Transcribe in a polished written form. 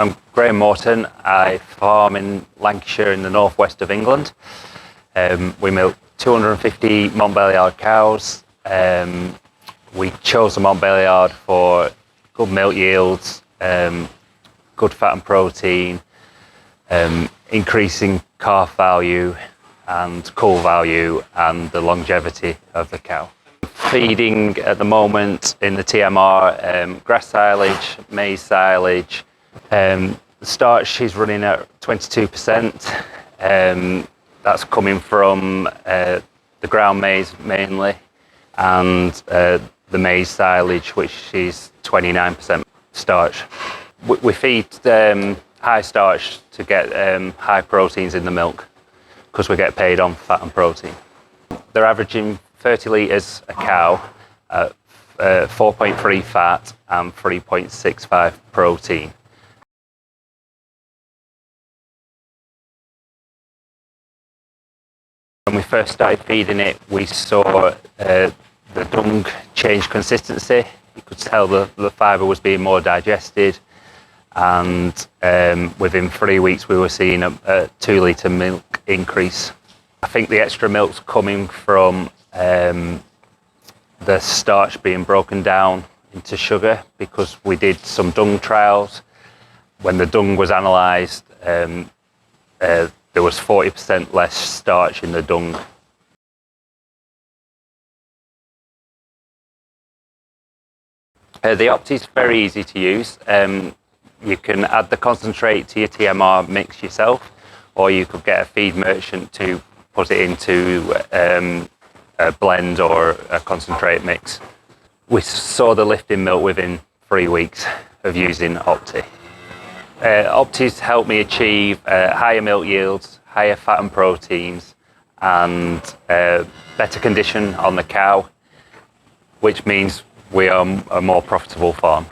I'm Graham Morton. I farm in Lancashire in the northwest of England. We milk 250 Montbéliard cows. We chose the Montbéliard for good milk yields, good fat and protein, increasing calf value and cull value, and the longevity of the cow. Feeding at the moment in the TMR, grass silage, maize silage. Starch is running at 22%. That's coming from the ground maize mainly, and the maize silage, which is 29% starch. We feed high starch to get high proteins in the milk, because we get paid on fat and protein. They're averaging 30 litres a cow at 4.3 fat and 3.65 protein. When we first started feeding it, we saw the dung change consistency. You could tell the fibre was being more digested, and within 3 weeks we were seeing a 2 litre milk increase. I think the extra milk's coming from the starch being broken down into sugar, because we did some dung trials. When the dung was analysed, there was 40% less starch in the dung. The Opti is very easy to use. You can add the concentrate to your TMR mix yourself, or you could get a feed merchant to put it into a blend or a concentrate mix. We saw the lift in milk within 3 weeks of using Opti. Opti's helped me achieve higher milk yields, higher fat and proteins, and better condition on the cow, which means we are a more profitable farm.